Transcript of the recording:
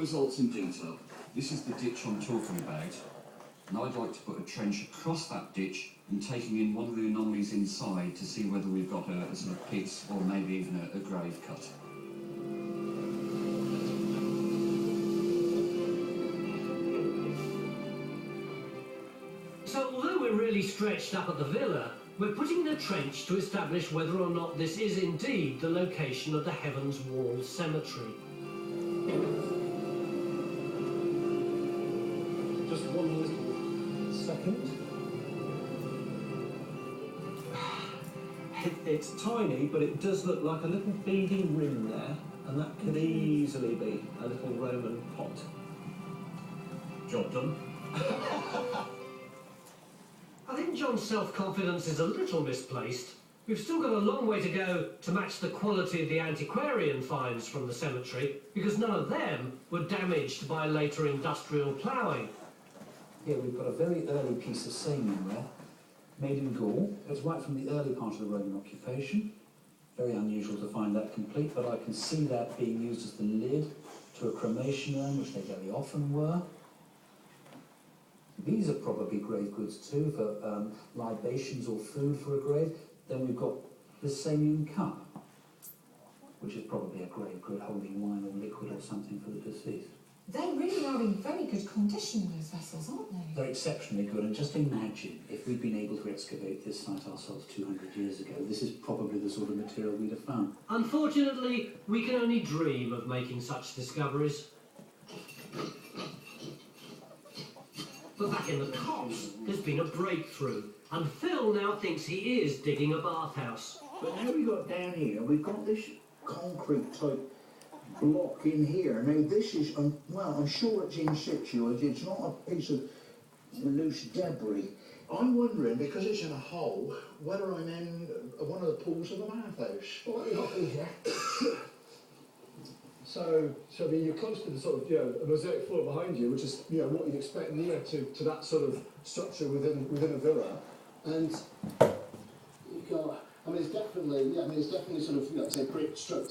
results in detail. This is the ditch I'm talking about, and I'd like to put a trench across that ditch and taking in one of the anomalies inside to see whether we've got a sort of pit or maybe even a grave cut. So although we're really stretched up at the villa, we're putting in a trench to establish whether or not this is indeed the location of the Heavens Wall Cemetery. Just one little second. It's tiny, but it does look like a little beady rim there, and that could easily be a little Roman pot. Job done. I think John's self-confidence is a little misplaced. We've still got a long way to go to match the quality of the antiquarian finds from the cemetery, because none of them were damaged by later industrial ploughing. Here we've got a very early piece of samian there, made in Gaul. It's right from the early part of the Roman occupation. Very unusual to find that complete, but I can see that being used as the lid to a cremation urn, which they very often were. These are probably grave goods too, for libations or food for a grave. Then we've got the Samian cup, which is probably a grave good holding wine or liquid or something for the deceased. They really are in very good condition, those vessels, aren't they? They're exceptionally good, and just imagine if we'd been able to excavate this site ourselves 200 years ago, this is probably the sort of material we'd have found. Unfortunately, we can only dream of making such discoveries. But back in the copse, there's been a breakthrough, and Phil now thinks he is digging a bathhouse. But now we got down here, we've got this concrete type block in here. Now this is, well, I'm sure it's in situ, it's not a piece of loose debris. I'm wondering, because it's in a hole, whether I'm in one of the pools of the bathhouse. Well, let me not be here. So I mean, you're close to the sort of, a mosaic floor behind you, which is, what you'd expect near to that sort of structure within a villa. And you've got, it's definitely sort of, say, brick structure.